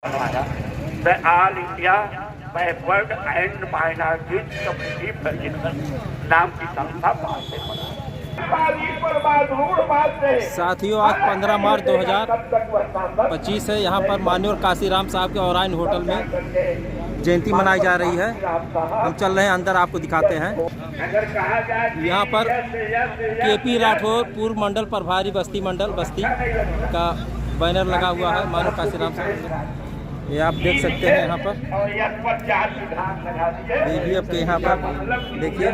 The All India Backward and Minorities Committee President नाम की संस्था पास से बना। साथियों, आज 15 मार्च 2025 है। यहाँ पर माननीय काशीराम साहब के ओराइन होटल में जयंती मनाई जा रही है। हम चल रहे हैं अंदर, आपको दिखाते हैं। यहाँ पर केपी राठौर पूर्व मंडल प्रभारी बस्ती का बैनर लगा हुआ है माननीय काशीराम साहब। ये आप देख सकते हैं यहाँ पर BBF के यहाँ पर देखिए।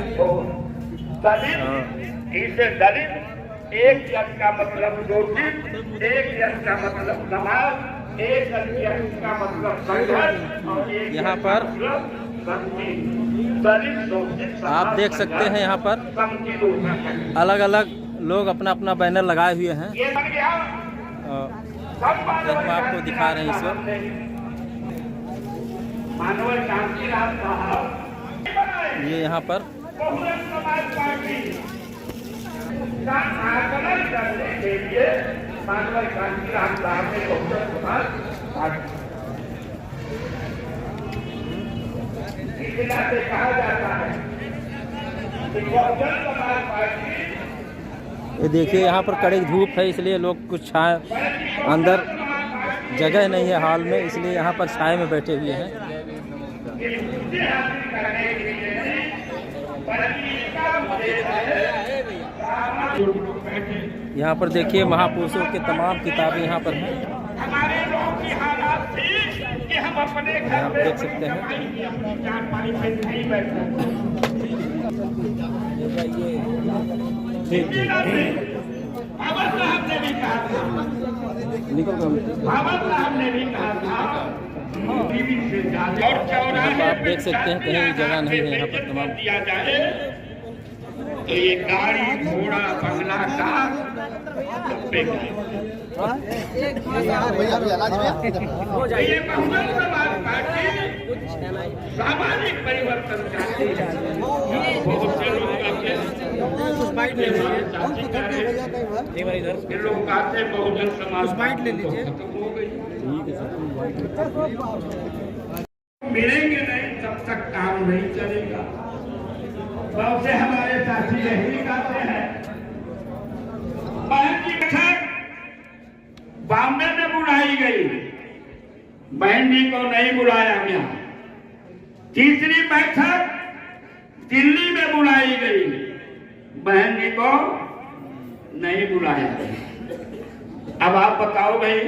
इसे दलित एक यश का मतलब शोषित, एक यश का मतलब समाज, एक यश का मतलब संघर्ष और एक यहाँ पर आप देख सकते हैं। यहाँ पर अलग अलग लोग अपना अपना बैनर लगाए हुए हैं। मैं आपको दिखा रहे हैं इस वक्त। ये यहाँ पर आकलन करने के लिए मानव काशीराम साहब ने बहुजन समाज से कहा जाता है कि बहुजन समाज पार्टी। ये देखिए, यहाँ पर कड़ी धूप है, इसलिए लोग कुछ छाए, अंदर जगह नहीं है हॉल में, इसलिए यहाँ पर छाए में बैठे हुए हैं। यहाँ पर देखिए महापुरुषों के तमाम किताबें यहाँ पर हैं। आप देख सकते हैं। आप देख सकते हैं कहीं जगह नहीं है यहाँ पर तमाम। तो ये गाड़ी घोड़ा बंगला कार ये बहुजन समाज पार्टी सामाजिक परिवर्तन चाहती है। बहुत से लोग लोग कहते हैं बहुजन समाज ले लीजिए, खत्म हो गई। मिलेंगे नहीं तब तक काम नहीं चलेगा। बहुत से हमारे साथी यही कहते हैं। बहन की बैठक बॉम्बे में बुलाई गई, बहन जी को नहीं बुलाया गया। तीसरी बैठक दिल्ली में बुलाई गई, बहन जी को नहीं बुलाया गया। अब आप बताओ भाई,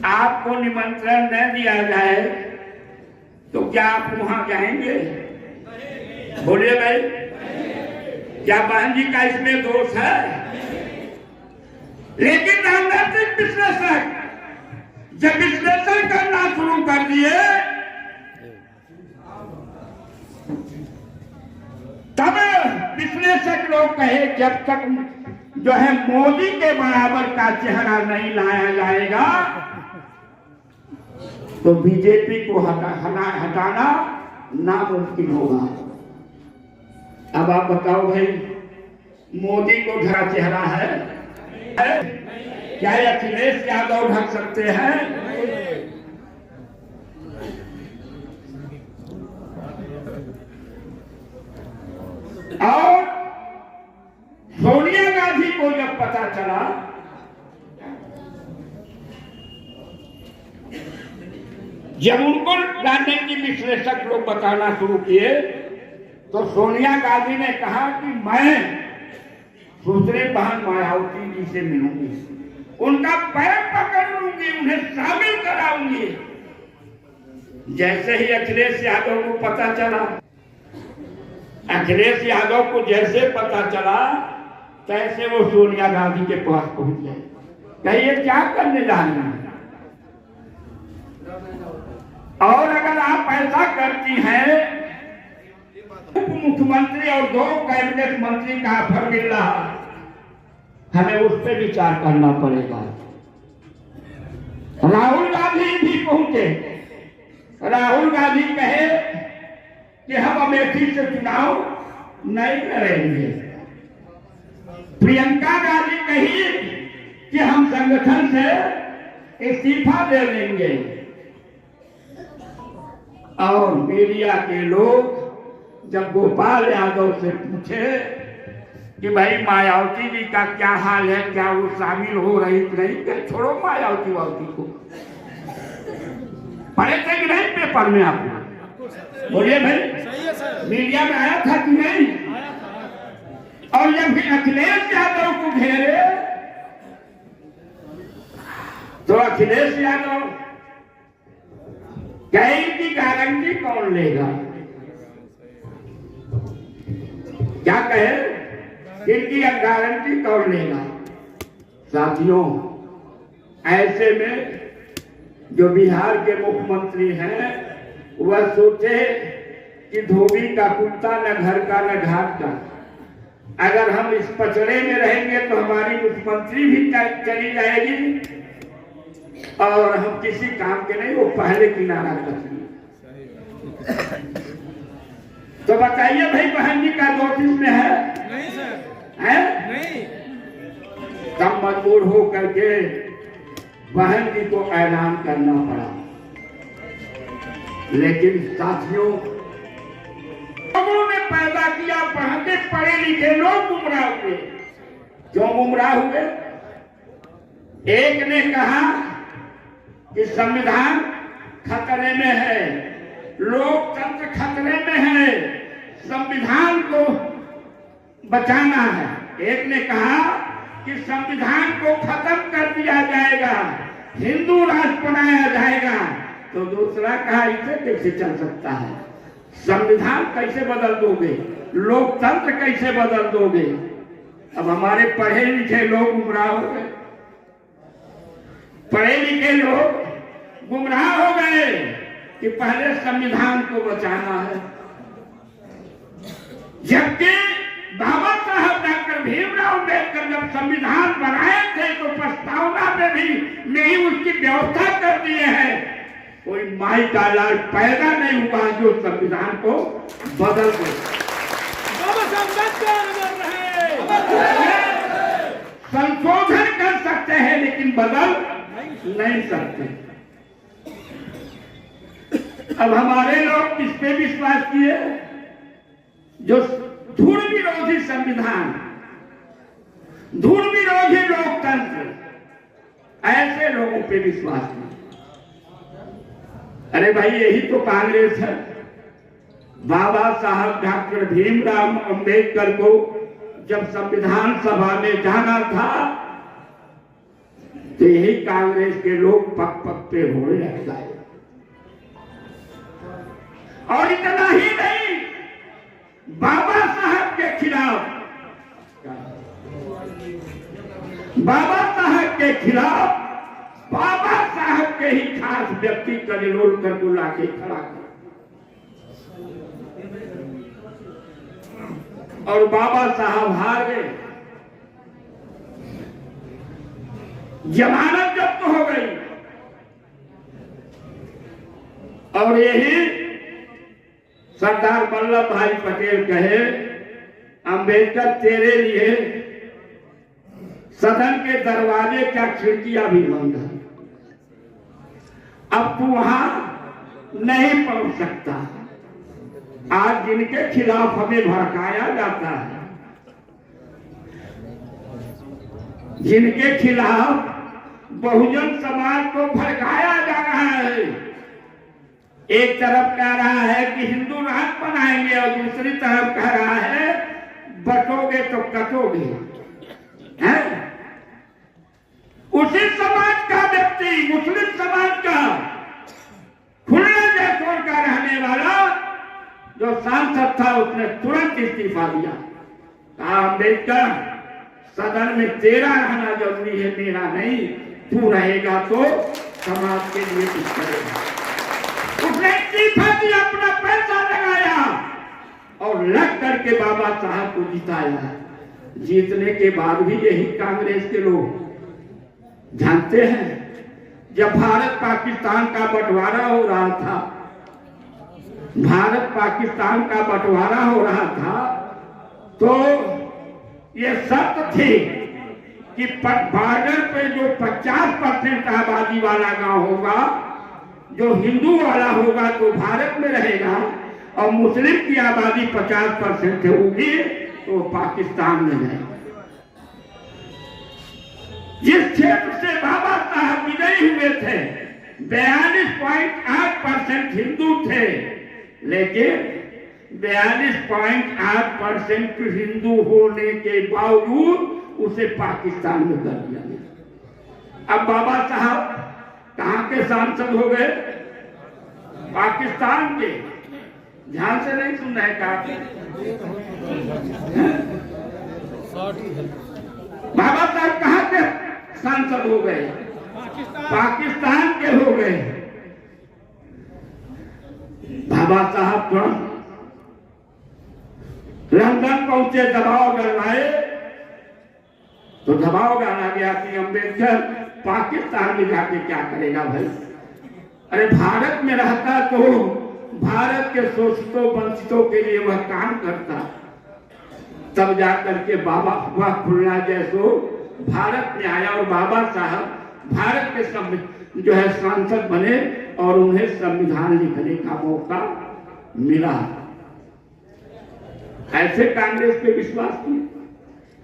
आपको निमंत्रण न दिया जाए तो क्या आप वहां जाएंगे? बोलिए भाई, क्या बहन जी का इसमें दोष है? लेकिन राजनीतिक विश्लेषक जब विश्लेषण करना शुरू कर दिए तब विश्लेषक लोग कहे जब तक जो है मोदी के बराबर का चेहरा नहीं लाया जाएगा तो बीजेपी को हटाना नामुमकिन होगा। अब आप बताओ भाई, मोदी को ढका चेहरा है? क्या अखिलेश यादव ढक सकते हैं? और सोनिया गांधी को जब पता चला, जब उनको राजनीतिक विश्लेषक लोग बताना शुरू किए तो सोनिया गांधी ने कहा कि मैं दूसरे बहन मायावती जी से मिलूंगी, उनका पैर पकड़ लूंगी, उन्हें शामिल कराऊंगी। जैसे ही अखिलेश यादव को पता चला, अखिलेश यादव को जैसे पता चला तैसे वो सोनिया गांधी के पास पहुंच गए। कहिए क्या करने जा रहे हैं? और अगर आप ऐसा करती हैं, उप मुख्यमंत्री और 2 कैबिनेट मंत्री का ऑफर मिल रहा, हमें उस पर विचार करना पड़ेगा। राहुल गांधी भी पहुंचे। राहुल गांधी कहे कि हम अमेठी से चुनाव नहीं करेंगे। प्रियंका गांधी कही कि हम संगठन से इस्तीफा दे देंगे। और मीडिया के लोग जब गोपाल यादव से पूछे कि भाई मायावती जी का क्या हाल है, क्या वो शामिल हो रही नहीं, कि छोड़ो मायावती वावती को, पढ़े थे कि नहीं पेपर में आप बोलिए भाई? मीडिया में आया था कि नहीं? और जब अखिलेश यादव को घेरे तो अखिलेश यादव कहीं की गारंटी कौन लेगा? क्या कहे इनकी गारंटी कौन लेगा? साथियों, ऐसे में जो बिहार के मुख्यमंत्री हैं वह सोचे कि धोबी का कुत्ता न घर का न घाट का, अगर हम इस पचड़े में रहेंगे तो हमारी मुख्यमंत्री भी चली जाएगी और हम किसी काम के नहीं, वो पहले किनारा करेंगे। तो बताइए भाई, बहन जी का दोष इसमें है? नहीं सर, है नहीं। तब मजबूर हो करके बहन जी को ऐलान करना पड़ा। लेकिन साथियों, लोगों ने पैदा किया, पढ़ते पढ़े लिखे लोग गुमराह हुए। क्यों गुमराह हुए? एक ने कहा कि संविधान खतरे में है, लोकतंत्र खतरे में है, संविधान को बचाना है। एक ने कहा कि संविधान को खत्म कर दिया जाएगा, हिंदू राष्ट्र बनाया जाएगा। तो दूसरा कहा इसे कैसे चल सकता है, संविधान कैसे बदल दोगे, लोकतंत्र कैसे बदल दोगे? अब हमारे पढ़े लिखे लोग गुमराह हो गए, पढ़े लिखे लोग गुमराह हो गए कि पहले संविधान को बचाना है। जबकि बाबा साहब डॉक्टर भीमराव अम्बेडकर जब संविधान बनाए थे तो प्रस्तावना में भी नहीं उसकी व्यवस्था कर दिए हैं। कोई माई का लाल पैदा नहीं हुआ जो संविधान को बदल दे। बाबा साहब संशोधन कर सकते हैं लेकिन बदल नहीं सकते। अब हमारे लोग किस पे विश्वास किए? जो धूल विरोधी संविधान, धूल विरोधी लोकतंत्र, ऐसे लोगों पे विश्वास किया। अरे भाई, यही तो कांग्रेस है। बाबा साहब डॉक्टर भीमराव अंबेडकर को जब संविधान सभा में जाना था तो यही कांग्रेस के लोग पक पक पे रोने लग गए। और इतना ही नहीं, बाबा साहब के खिलाफ, बाबा साहब के खिलाफ बाबा साहब के ही खास व्यक्ति कलिलोल कर बुला के खड़ा कर, और बाबा साहब हार गए। जमानत जब्त हो गई। और यही सरदार वल्लभ भाई पटेल कहे, अंबेडकर तेरे लिए सदन के दरवाजे क्या खिड़कियां भी बंद है, अब तू वहां नहीं पहुंच सकता। आज जिनके खिलाफ हमें भड़काया जाता है, जिनके खिलाफ बहुजन समाज को भड़काया जा रहा है, एक तरफ कह रहा है कि हिंदू राष्ट्र बनाएंगे और दूसरी तरफ कह रहा है बटोगे तो कटोगे, है? उसी समाज का व्यक्ति, मुस्लिम समाज का खुले जयपुर का रहने वाला जो सांसद था, उसने तुरंत इस्तीफा दिया। कहा अंबेडकर, सदन में तेरा रहना जरूरी है, मेरा नहीं। तू रहेगा तो समाज के लिए कुछ करेगा। उसने इस्तीफा दिया, अपना पैसा लगाया और लग करके बाबा साहब को जिताया। जीतने के बाद भी यही कांग्रेस के लोग जानते हैं, जब भारत पाकिस्तान का बंटवारा हो रहा था, भारत पाकिस्तान का बंटवारा हो रहा था, तो ये शर्त थी कि बॉर्डर पे जो 50% आबादी वाला गांव होगा, जो हिंदू वाला होगा तो भारत में रहेगा, और मुस्लिम की आबादी 50% होगी तो पाकिस्तान में रहेगा। जिस क्षेत्र से बाबा साहब विजयी हुए थे 42.8% हिंदू थे, लेकिन 42.8% हिंदू होने के बावजूद उसे पाकिस्तान में कर दिया गया। अब बाबा साहब कहां के सांसद हो गए? पाकिस्तान के। ध्यान से नहीं सुन रहे का? बाबा साहब कहां के सांसद हो गए? पाकिस्तान के हो गए। बाबा साहब तो लंदन पहुंचे, दबाव डलवाए तो दबाव डाला गया कि अंबेडकर पाकिस्तान में जाके क्या करेगा भाई? अरे भारत में रहता तो भारत के शोषितों वंचितों के लिए वह काम करता, तब जाकर के बाबा हुआ खुलना जैसो भारत में आया और बाबा साहब भारत के जो है सांसद बने और उन्हें संविधान लिखने का मौका मिला। ऐसे कांग्रेस पे विश्वास किया,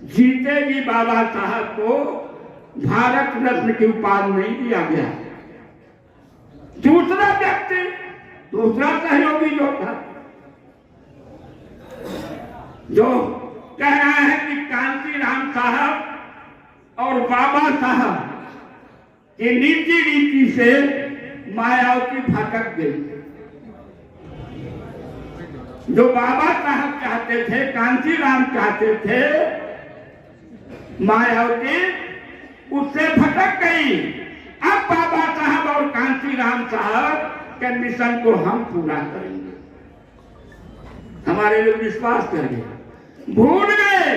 जीतेगी बाबा साहब को भारत रत्न की उपाधि नहीं दिया गया। दूसरा व्यक्ति, दूसरा सहयोगी जो था, जो कह रहा है कि कांशीराम साहब और बाबा साहब की नीति रीति से मायावती भटक गई। जो बाबा साहब चाहते थे, कांशीराम चाहते थे, मायावती उससे भटक गई। अब बाबा साहब और कांशीराम साहब के मिशन को हम पूरा करेंगे। हमारे लोग विश्वास करेंगे। भूल गए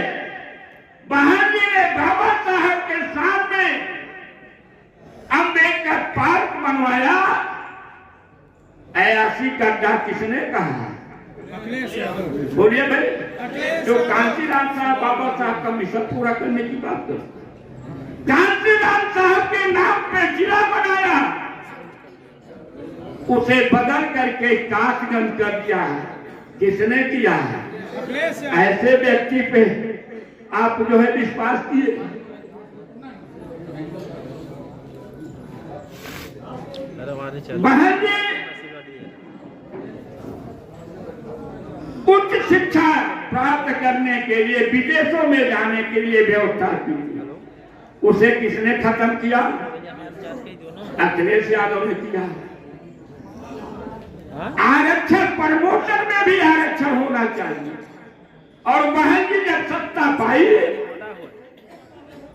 बहन जी ने बाबा साहब के सामने अम्बेडकर पार्क बनवाया। ऐसी गड्ढा किसने कहा? बोलिए भाई। जो कांशीराम साहब बाबा साहब का मिशन पूरा करने की बात करते, कांशीराम साहब के नाम पे जिला बनाया, उसे बदल करके कासगंज कर दिया है। किसने किया है? ऐसे व्यक्ति पे आप जो है विश्वास किए। बहन जी उच्च शिक्षा प्राप्त करने के लिए विदेशों में जाने के लिए व्यवस्था की, उसे किसने खत्म किया? अखिलेश यादव ने किया। आरक्षण, प्रमोशन में भी आरक्षण होना चाहिए। और बहन जी जब सत्ता पाई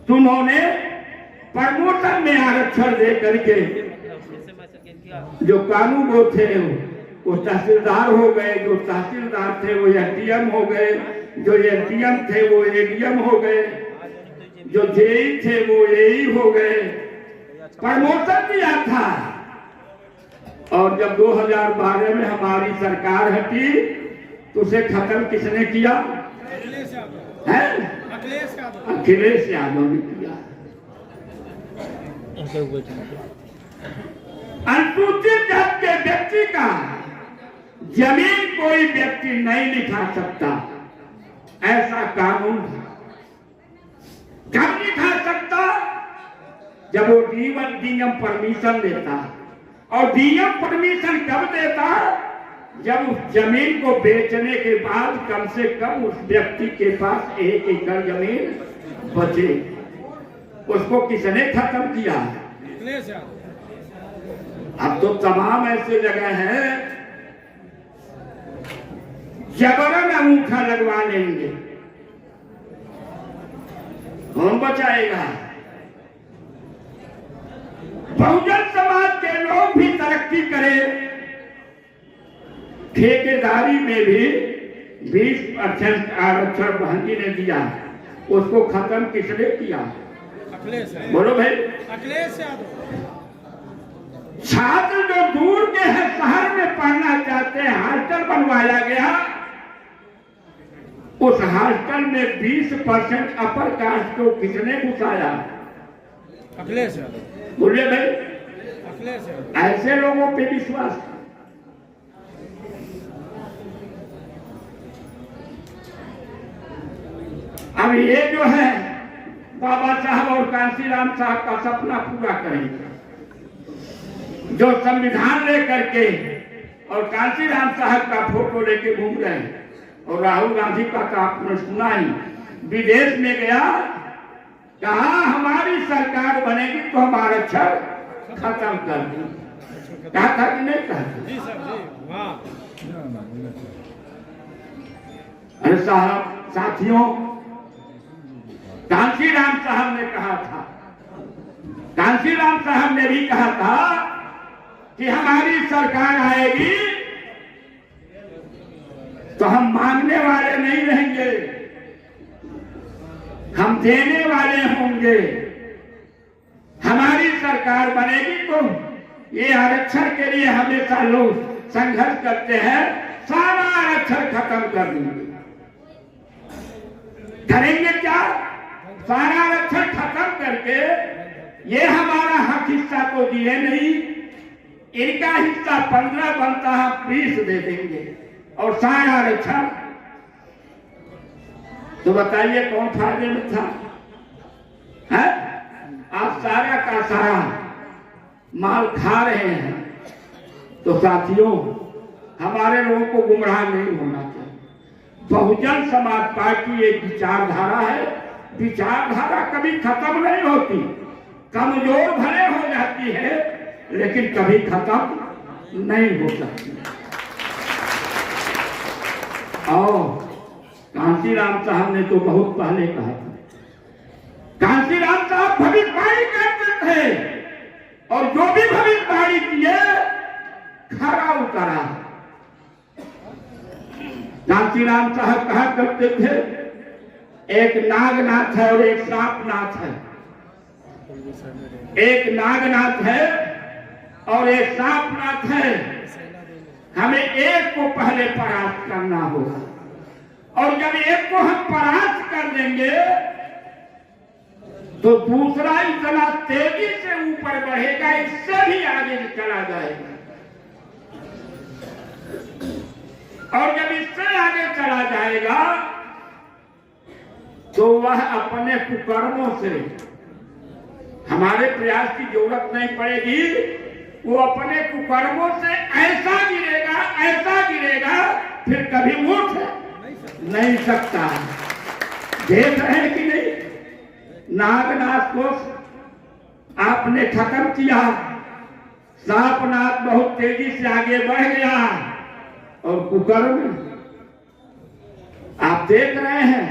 तो उन्होंने प्रमोशन में आरक्षण दे करके जो कानून वो थे वो तहसीलदार हो गए, जो तहसीलदार थे वो एडीएम हो गए, जो एडीएम थे वो एडीएम हो गए, जो जेई थे वो एई हो गए। प्रमोशन दिया था। और जब 2012 में हमारी सरकार हटी तो उसे खत्म किसने किया? अखिलेश यादव ने किया। अनुसूचित जाति के व्यक्ति का जमीन कोई व्यक्ति नहीं लिखा सकता, ऐसा कानून है। कब लिखा सकता? जब वो डीएम परमिशन देता। और डीएम परमिशन कब देता? जब उस जमीन को बेचने के बाद कम से कम उस व्यक्ति के पास 1 एकड़ जमीन बचे। उसको किसने खत्म किया? अब तो तमाम ऐसे जगह हैं जबरन अंगूठा लगवा लेंगे, कौन बचाएगा? बहुजन समाज के लोग भी तरक्की करें। ठेकेदारी में भी 20% आरक्षण बहन जी ने दिया, उसको खत्म किसने किया? बोलो भाई। अखिलेश यादव। छात्र जो दूर के हैं, शहर में पढ़ना चाहते हैं, हॉस्टल बनवाया गया, उस हॉस्टल में 20% अपर कास्ट को किसने घुसाया? अखिलेश बोलिए भाई, अखिलेश ऐसे लोगों पे विश्वास। अब ये जो है बाबा साहब और कांशीराम साहब का सपना पूरा करेंगे, जो संविधान लेकर के और कांशीराम साहब का फोटो लेके घूम रहे हैं। और राहुल गांधी का तो आपने सुना ही, विदेश में गया, कहा हमारी सरकार बनेगी तो हम आरक्षण खत्म कर देंगे। कहा था कि नहीं कहा? जी सर जी, वाह। अरे साहब, साथियों, कांशीराम साहब ने कहा था, कांशीराम साहब ने भी कहा था कि हमारी सरकार आएगी तो हम मांगने वाले नहीं रहेंगे, हम देने वाले होंगे। हमारी सरकार बनेगी तो ये आरक्षण के लिए हमेशा लोग संघर्ष करते हैं, सारा आरक्षण खत्म कर देंगे। करेंगे क्या? सारा आरक्षण खत्म करके ये हमारा हक हिस्सा तो दिए नहीं, इनका हिस्सा 15 बनता है, 20 दे देंगे और सारा आरक्षण। तो बताइए कौन फायदे में था? है? आप सारा का सारा माल खा रहे हैं। तो साथियों, हमारे लोगों को गुमराह नहीं होना चाहिए। बहुजन समाज पार्टी एक विचारधारा है, विचारधारा कभी खत्म नहीं होती, कमजोर भले हो जाती है लेकिन कभी खत्म नहीं हो सकती। और कांशीराम साहब ने तो बहुत पहले कहा था, कांशीराम साहब भविष्यवाणी करते थे और जो भी भविष्यवाणी किए खरा उतरा। कांशीराम साहब कहा करते थे, एक नागनाथ है और एक सांपनाथ है। एक नागनाथ है और एक सांपनाथ है, हमें एक को पहले परास्त करना होगा। और जब एक को हम परास्त कर देंगे तो दूसरा इतना तेजी से ऊपर बढ़ेगा, इससे भी आगे चला जाएगा। और जब इससे आगे चला जाएगा तो वह अपने कुकर्मों से, हमारे प्रयास की जरूरत नहीं पड़ेगी, वो अपने कुकर्मों से ऐसा गिरेगा फिर कभी उठ नहीं सकता। देख रहे हैं कि नहीं? नागनाथ को आपने खत्म किया, सांपनाथ बहुत तेजी से आगे बढ़ गया और कुकर्म आप देख रहे हैं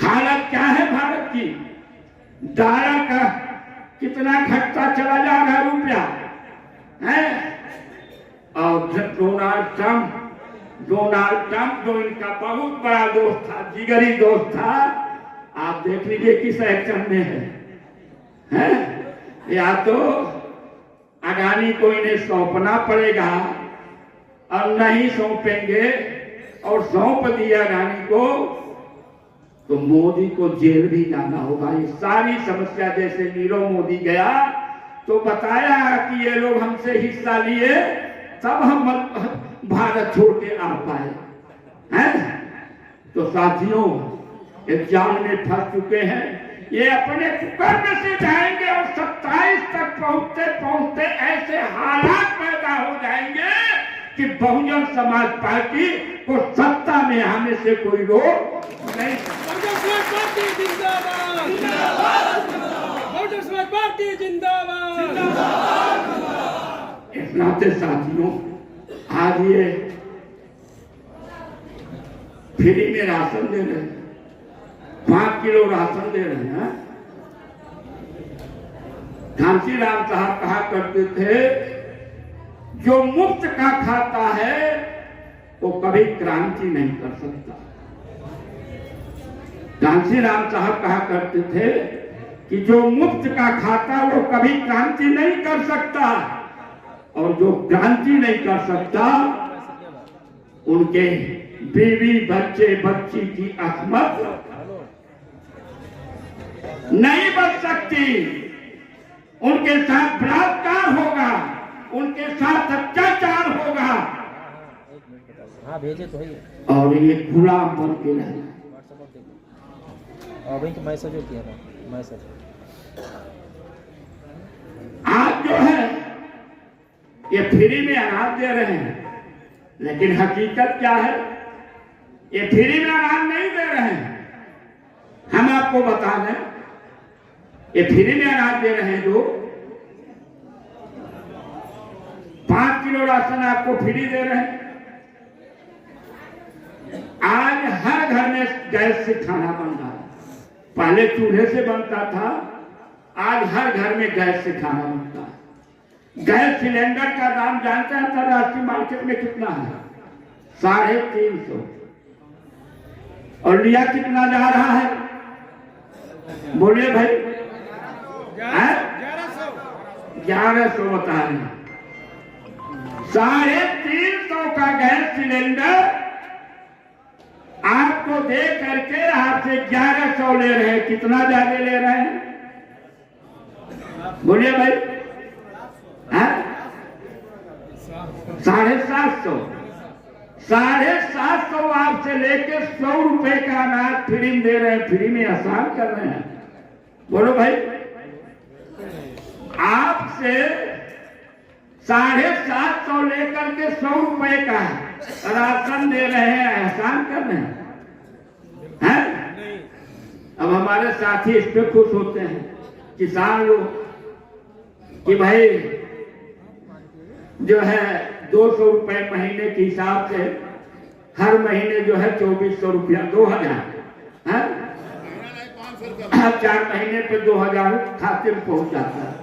हालत क्या है भारत की। डॉलर का कितना घटता चला जा रहा है, रुपया है। और डोनाल्ड ट्रंप जो इनका बहुत बड़ा दोस्त था, जिगरी दोस्त था, आप देख लीजिए किस एक्शन में है? या तो अडानी को इन्हें सौंपना पड़ेगा और नहीं सौंपेंगे और सौंप दिया अडानी को तो मोदी को जेल भी जाना होगा। ये सारी समस्या, जैसे नीरव मोदी गया तो बताया कि ये लोग हमसे हिस्सा लिए तब हम भारत छोड़ के आ पाए हैं। तो साथियों, एक जाल में फंस चुके हैं, ये अपने कुकर्म से जाएंगे और 27 तक पहुंचते ऐसे हालात पैदा हो जाएंगे कि बहुजन समाज पार्टी को सत्ता में आने से कोई रोक नहीं। इस नाते साथियों, आज ये फ्री में राशन दे रहे हैं, 5 किलो राशन दे रहे हैं। कांशीराम साहब कहा करते थे, जो मुफ्त का खाता है वो कभी क्रांति नहीं कर सकता। कांशीराम साहब कहा करते थे कि जो मुफ्त का खाता वो कभी क्रांति नहीं कर सकता, और जो क्रांति नहीं कर सकता उनके बीवी बच्चे बच्ची की असमत नहीं बच सकती। उनके साथ बलात्कार होगा, उनके साथ अत्याचार होगा हाँ भेजे तो ही और ये गुलाम बन के रहना। और भाई मैसेज जो किया था मैसेज आज जो है ये फ्री में अनाज दे रहे हैं, लेकिन हकीकत क्या है, ये फ्री में अनाज नहीं दे रहे हैं। हम आपको बता दें, ये फ्री में अनाज दे रहे हैं जो 5 किलो राशन आपको फ्री दे रहे हैं। आज हर घर में गैस से खाना बन रहा है। पहले चूल्हे से बनता था, आज हर घर में गैस से खाना बनता है। गैस सिलेंडर का दाम जानते हैं अंतरराष्ट्रीय मार्केट में कितना है? 350। और लिया कितना जा रहा है? बोलिए भाई। 1100 बता रहे हैं। 350 का गैस सिलेंडर आपको दे करके आपसे 1100 ले रहे हैं। कितना ज्यादा ले रहे हैं? बोलिए भाई। 750। 750 आपसे लेके 100 रुपए का अनाज फ्री में दे रहे हैं। फ्री में आसान कर रहे हैं। बोलो भाई। आपसे 750 लेकर के 100 रुपए का राशन दे रहे हैं, एहसान कर रहे हैं। अब हमारे साथी इस पे खुश होते हैं, किसान लोग, कि भाई जो है 200 रुपए महीने के हिसाब से हर महीने जो है 2400 रुपया 2000 है, हर 4 महीने पे 2000 खाते में पहुंच जाता है।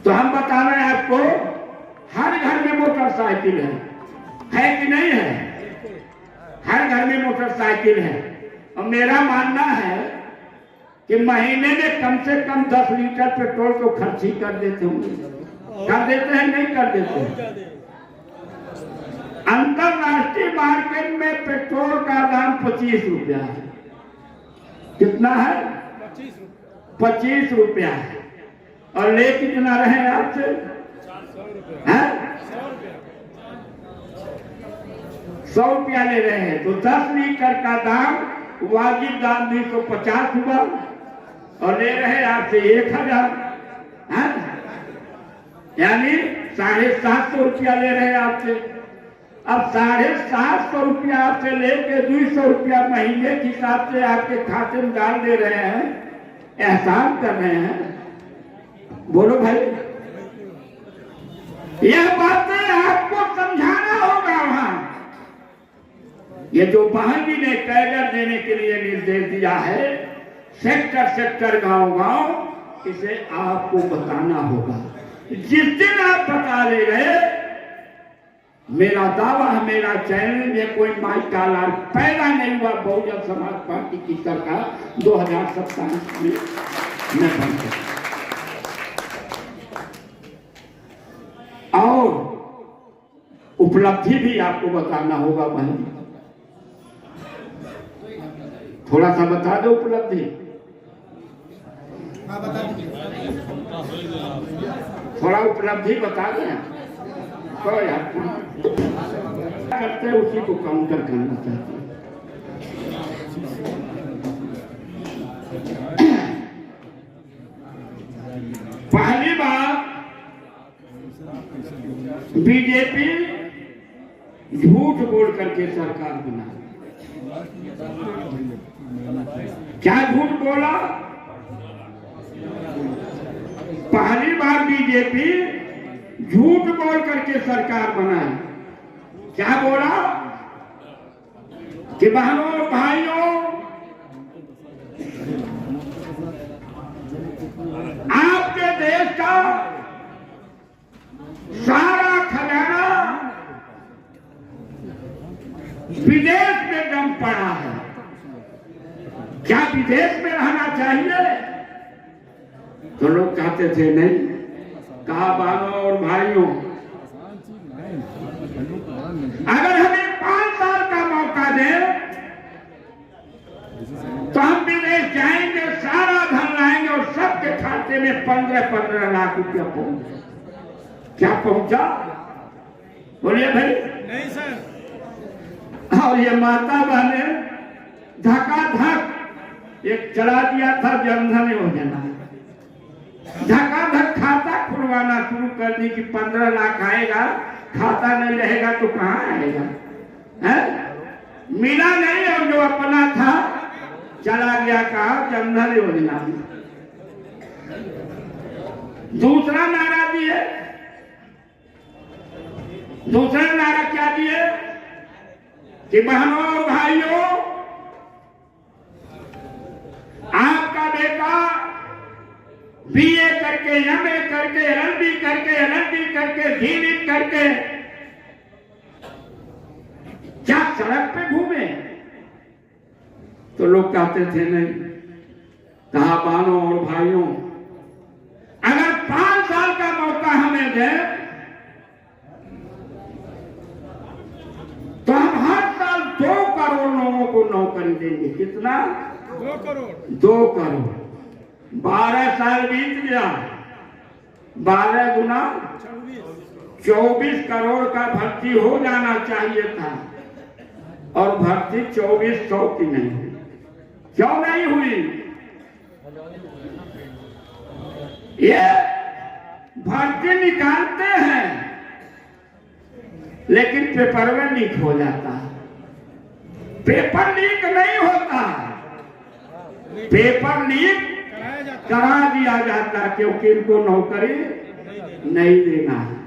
तो हम बता रहे हैं आपको, हर घर में मोटरसाइकिल है कि नहीं है? हर घर में मोटरसाइकिल है। और मेरा मानना है कि महीने में कम से कम 10 लीटर पेट्रोल को खर्च ही कर देते होंगे। कर देते हैं नहीं कर देते हैं? अंतरराष्ट्रीय मार्केट में पेट्रोल का दाम 25 रुपया है। कितना है? 25 रुपया है। और ले कितना रहे आपसे? 100 रुपया ले रहे हैं। तो 10 लीटर का दाम वाजिब दाम 250 हुआ और ले रहे हैं आपसे 1000, यानी 750 रुपया ले रहे हैं आपसे। अब 750 रुपया आपसे लेके 200 रुपया महीने के हिसाब से आपके खाते में डाल दे रहे हैं, एहसान कर रहे हैं। बोलो भाई। यह बातें आपको समझाना होगा वहां। ये जो बहन जी ने कैडर देने के लिए निर्देश दिया है, सेक्टर सेक्टर गांव गांव, इसे आपको बताना होगा। जिस दिन आप बता ले गए, मेरा दावा है, मेरा चैनल में कोई माई का लाल पैदा नहीं हुआ। बहुजन समाज पार्टी की सरकार 2027 में मैं बन सकता। और उपलब्धि भी आपको बताना होगा बहन। थोड़ा सा बता दो उपलब्धि। थोड़ा उपलब्धि बता दें। कोई करते उसी को काउंटर करना चाहते हैं। पहली बात, बीजेपी झूठ बोल करके सरकार बना। क्या झूठ बोला? पहली बार बीजेपी झूठ बोल करके सरकार बनाई। क्या बोला? कि बहनों भाइयों, आपके देश का सारा खजाना विदेश में दम पड़ा है। क्या विदेश में रहना चाहिए? तो लोग कहते थे नहीं। कहा बहनों और भाइयों, अगर हमें दें तो हम विदेश जाएंगे, सारा धन लाएंगे और सबके खाते में 15-15 लाख रुपया पहुंचे। क्या पहुंचा? बोलिए भाई। नहीं सर। और ये माता बहने धकाधक एक चला दिया था जनधन योजना, धकाधक खाता खुलवाना शुरू कर दी कि 15 लाख आएगा, खाता नहीं रहेगा तो कहाँ आएगा, है? मिला नहीं और जो अपना था चला गया कहा जनधन योजना में। दूसरा नारा दिए, दूसरा नारा क्या दिए कि बहनों और भाइयों, आपका बेटा बीए करके, एमए करके, एलएलबी करके, एलएलबी करके, डीलिट करके क्या सड़क पे घूमे? तो लोग कहते थे नहीं। कहा बहनों और भाइयों, अगर 5 साल का मौका हमें दे तो हम हर साल 2 करोड़ लोगों को नौकरी देंगे। कितना? 2 करोड़। 2 करोड़। 12 साल बीत गया, 12 गुना 24 करोड़ का भर्ती हो जाना चाहिए था और भर्ती 2400 की नहीं हुई। क्यों नहीं हुई? ये भर्ती निकालते हैं लेकिन पेपर में लीक हो जाता है। पेपर लीक नहीं होता, पेपर लीक करा दिया जाता क्योंकि इनको नौकरी नहीं देना है।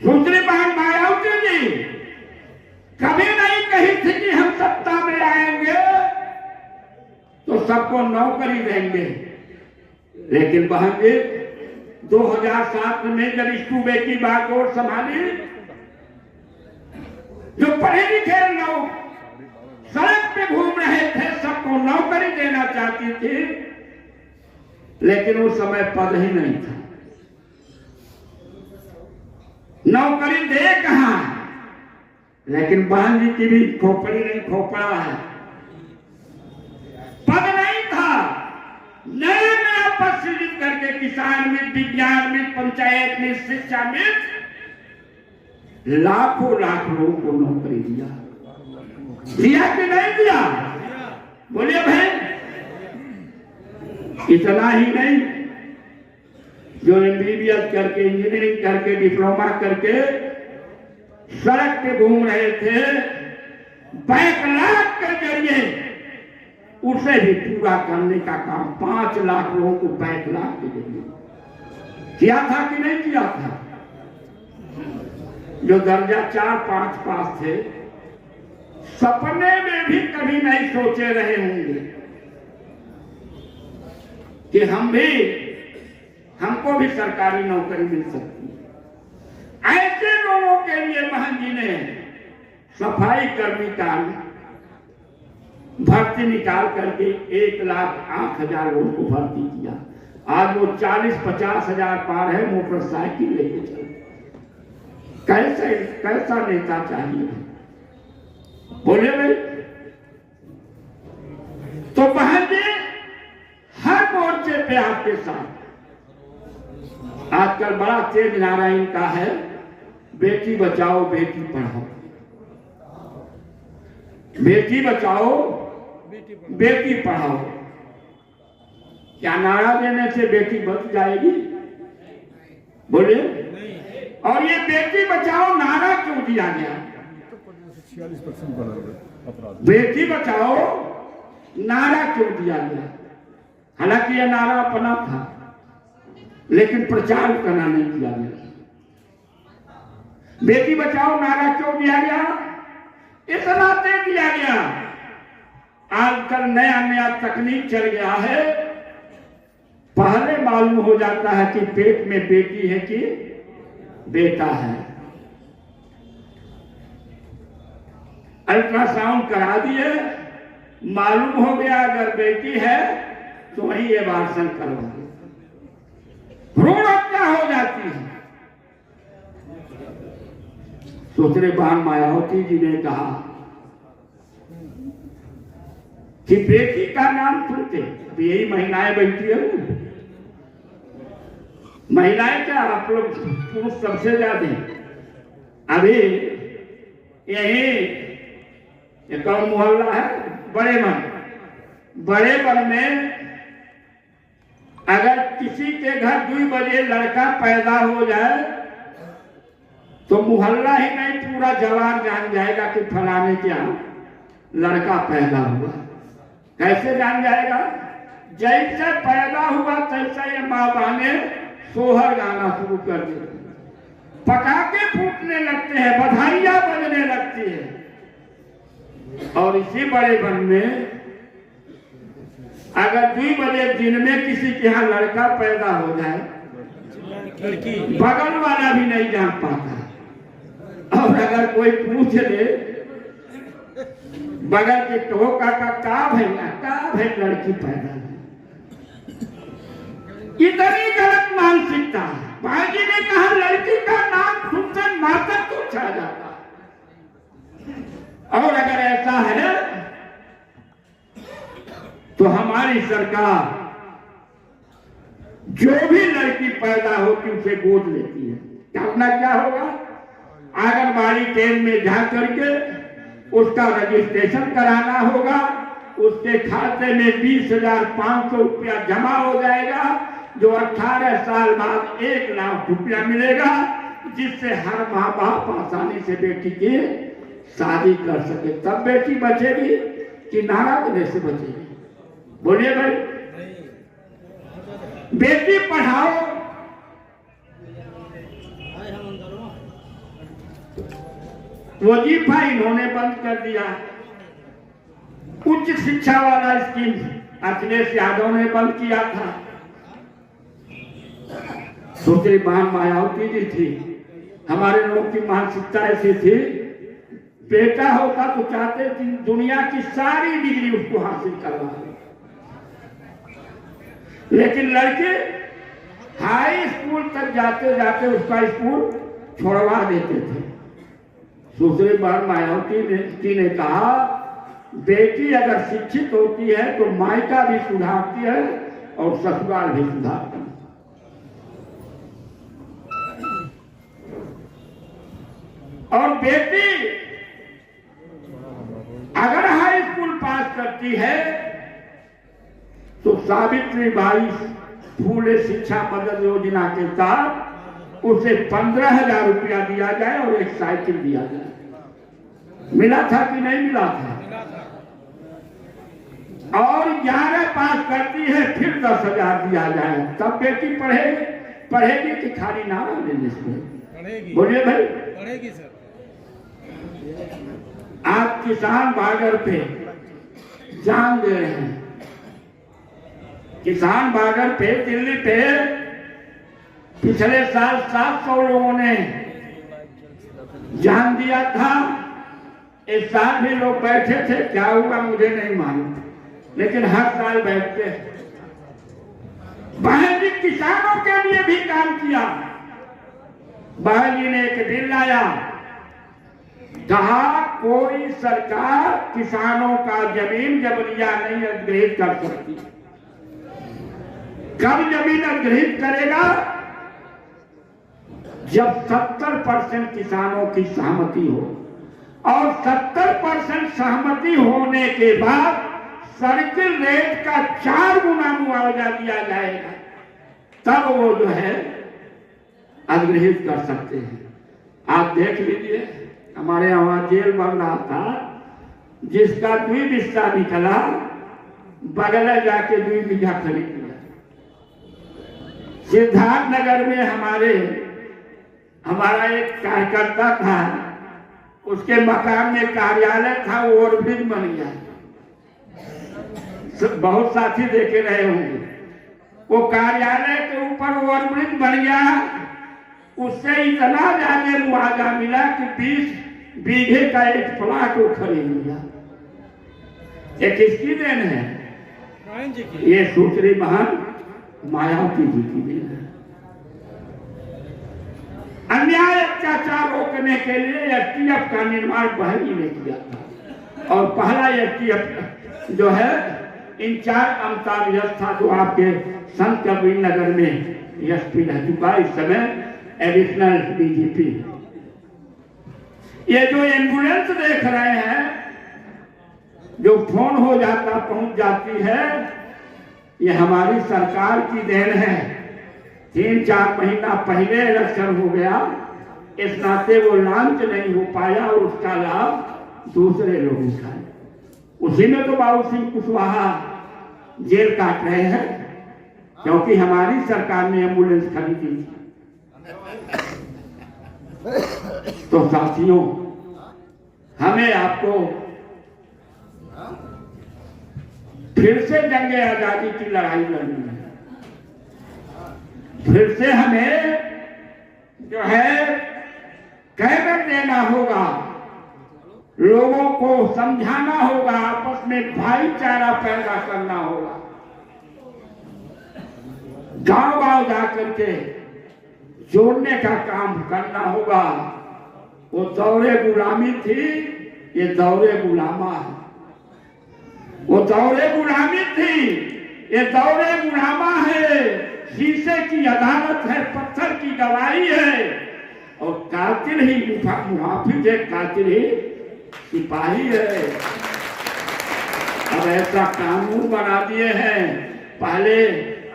दूसरी बात, मायावती जी कभी नहीं कही थी कि हम सत्ता में आएंगे तो सबको नौकरी देंगे, लेकिन बहन जी 2007 में जब स्टूबे की बागडोर संभाली, जो पढ़े लिखे लोग सड़क पे घूम रहे थे सबको नौकरी देना चाहती थी, लेकिन उस समय पद ही नहीं था। नौकरी दे कहां? लेकिन बहन जी की भी खोपड़ी नहीं खोपड़ा है, पद नहीं था। नया नया पद सृजित करके किसान में, विज्ञान में, पंचायत में, शिक्षा में लाखों लाख लोगों को नौकरी दिया। दिया कि नहीं दिया? बोलिए भाई। इतना ही नहीं, जो एमबीबीएस करके, इंजीनियरिंग करके, डिप्लोमा करके सड़क पे घूम रहे थे, बैकलॉग के जरिए उसे भी पूरा करने का काम 5 लाख लोगों को बैकलॉग के जरिए किया था कि नहीं किया था? जो दर्जा 4-5 पास थे, सपने में भी कभी नहीं सोचे रहे होंगे कि हमको भी सरकारी नौकरी मिल सकती है। ऐसे लोगों के लिए बहन जी ने सफाई कर्मी का भर्ती निकाल करके 1,08,000 लोगों को भर्ती किया। आज वो 40-50 हजार पार है, मोटरसाइकिल लेके चल। कैसा नेता चाहिए? बोले भाई। तो बहन जी हर मोर्चे पे आपके साथ। आजकल बड़ा तेज नारा इनका है, बेटी बचाओ बेटी पढ़ाओ, बेटी बचाओ बेटी पढ़ाओ। क्या नारा देने से बेटी बच जाएगी? बोले। और ये बेटी बचाओ नारा क्यों दिया गया? 46% बेटी बचाओ नारा क्यों दिया गया? हालांकि यह नारा अपना था, लेकिन प्रचार करना नहीं किया गया। बेटी बचाओ नारा क्यों दिया गया? इस नाते दिया गया, आजकल नया नया तकनीक चल गया है। पहले मालूम हो जाता है कि पेट में बेटी है कि बेटा है। अल्ट्रासाउंड करा दिए, मालूम हो गया अगर बेटी है तो वही एबार्शन करवा दे, भ्रूण हत्या हो जाती है। दूसरे बार मायावती जी ने कहा कि बेटी का नाम सुनते, अब यही महिलाएं बैठी है ना। महिलाएं क्या, आप लोग पुरुष सबसे ज्यादा। अभी यही एक और मोहल्ला है बड़े बन में अगर किसी के घर 2 बजे लड़का पैदा हो जाए तो मोहल्ला ही नहीं पूरा जवान जान जाएगा कि फलाने के यहाँ लड़का पैदा हुआ। कैसे जान जाएगा? जैसे पैदा हुआ तैसे ये माँ बहने सोहर गाना शुरू कर देते, पटाखे फूटने लगते हैं, बधाइयां बजने लगती है। और इसी बड़े बन में अगर 2 बजे दिन में किसी के यहाँ लड़का पैदा हो जाए, बगल वाला भी नहीं जान पाता। और अगर कोई पूछ ले बगल के टोका का भाई लड़की पैदा है, इतनी गलत मानसिकता है। भाई जी ने कहा लड़की का नाम सुनते माता को छा जाता। और अगर ऐसा है तो हमारी सरकार जो भी लड़की पैदा होती उसे गोद लेती है। करना क्या होगा? आंगनबाड़ी केंद्र में जा करके उसका रजिस्ट्रेशन कराना होगा। उसके खाते में 20,500 रुपया जमा हो जाएगा, जो 18 साल बाद 1 लाख रुपया मिलेगा, जिससे हर माँ बाप आसानी से बेटी की शादी कर सके। तब बेटी बचेगी कि नारा देने से बचेगी? बोलिए भाई। बेटी पढ़ाओ, वजीफा इन्होंने बंद कर दिया। उच्च शिक्षा वाला स्कीम अखिलेश यादव ने बंद किया था। दूसरी बहन मायावती जी थी। हमारे लोग की मानसिकता ऐसी थी, बेटा होता तो चाहते थे दुनिया की सारी डिग्री उसको हासिल करवा, लेकिन लड़के हाई स्कूल तक जाते जाते उसका स्कूल छोड़वा देते थे। दूसरी बार मायावती ने कहा बेटी अगर शिक्षित होती है तो मायका भी सुधारती है और ससुराल भी सुधारती है। और बेटी अगर हाई स्कूल पास करती है तो सावित्रीबाई फूले शिक्षा मदद योजना के तहत उसे 15,000 रुपया दिया जाए और एक साइकिल दिया जाए। मिला था कि नहीं मिला था? और 11 पास करती है फिर 10,000 दिया जाए, तब बेटी पढ़ेगी कि खाली नारा लेने से? बोलिए भाई। पढ़ेगी सर। आप किसान बागर पे जान दे रहे हैं। किसान बागर पे दिल्ली पे पिछले साल 700 लोगों ने जान दिया था। इस साल भी लोग बैठे थे, क्या हुआ मुझे नहीं मालूम, लेकिन हर साल बैठते। बहन जी किसानों के लिए भी काम किया। बहन जी ने एक बिल लाया, कहा कोई सरकार किसानों का जमीन जबरिया नहीं अधिग्रहित कर सकती। कब जमीन अधिग्रहित करेगा? जब 70% किसानों की सहमति हो, और 70% सहमति होने के बाद सर्किल रेट का 4 गुना मुआवजा दिया जाएगा, तब वो जो है अधिग्रहित कर सकते हैं। आप देख लीजिए, हमारे यहाँ जेल बन रहा था, जिसका 2 बिस्सा निकला, बगल जाके 2 बीघा खरीद लिया। सिद्धार्थ नगर में हमारा एक कार्यकर्ता था, उसके मकान में कार्यालय था, वो ओवरब्रिज बन गया। बहुत साथी देखे रहे होंगे। वो कार्यालय के ऊपर ओवरब्रिज बन गया, उससे इतना ज्यादा मुआवजा मिला कि 20 बीघे का एक प्लाट वो खरीद लिया। ये किसकी देन है? ये सूत्री बहन मायावती जी की देन है। अन्याय अत्याचार रोकने के लिए एसटीएफ का निर्माण बहन जी ने किया था, और पहला एसटीएफ जो है इन 4 अमताब यश था जो आपके संत कबीर नगर में एसपी रह चुका, इस समय एडिशनल डीजीपी। ये जो एम्बुलेंस देख रहे हैं, जो फोन हो जाता पहुंच जाती है, ये हमारी सरकार की देन है। 3-4 महीना पहले इलेक्शन हो गया, इस नाते वो लॉन्च नहीं हो पाया और उसका लाभ दूसरे लोग उठाए। उसी में तो बाबू सिंह कुशवाहा जेल काट रहे हैं, क्योंकि हमारी सरकार ने एम्बुलेंस खरीदी थी। तो साथियों, हमें आपको फिर से जंगे आजादी की लड़ाई लड़नी है। फिर से हमें जो है कहकर देना होगा, लोगों को समझाना होगा, आपस में भाईचारा पैदा करना होगा, गांव-गांव जाकर के जोड़ने का काम करना होगा। वो दौरे गुलामी थी, ये दौरे गुलामा है। वो दौरे गुलामी थी, ये दौरे गुलामा है। शीशे की अदालत है, पत्थर की गवाही है, और कातिल ही मुहाफिज है, कातिल ही सिपाही है। अब ऐसा कानून बना दिए हैं, पहले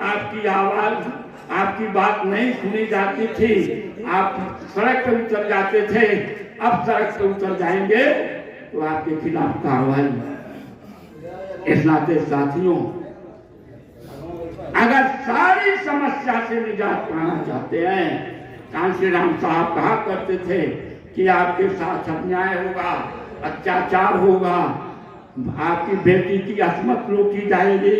आपकी आवाज, आपकी बात नहीं सुनी जाती थी, आप सड़क पर उतर जाते थे, अब सड़क पर उतर जाएंगे तो आपके खिलाफ कार्रवाई। इस नाते साथियों, अगर सारी समस्या से निजात पाना चाहते हैं, कांशी राम साहब कहा करते थे कि आपके साथ अन्याय होगा, अत्याचार होगा, आपकी बेटी की असमत रोकी जाएगी,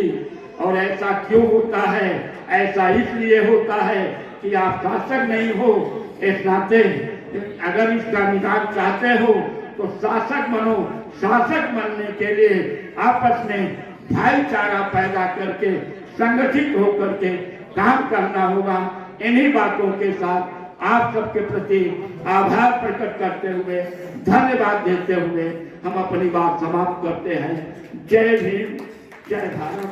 और ऐसा क्यों होता है? ऐसा इसलिए होता है कि आप शासक नहीं हो। इस नाते अगर इसका निदान चाहते हो तो शासक बनो। शासक बनने के लिए आपस में भाईचारा पैदा करके, संगठित होकर के काम करना होगा। इन्हीं बातों के साथ आप सबके प्रति आभार प्रकट करते हुए, धन्यवाद देते हुए हम अपनी बात समाप्त करते हैं। जय भीम, जय भारत।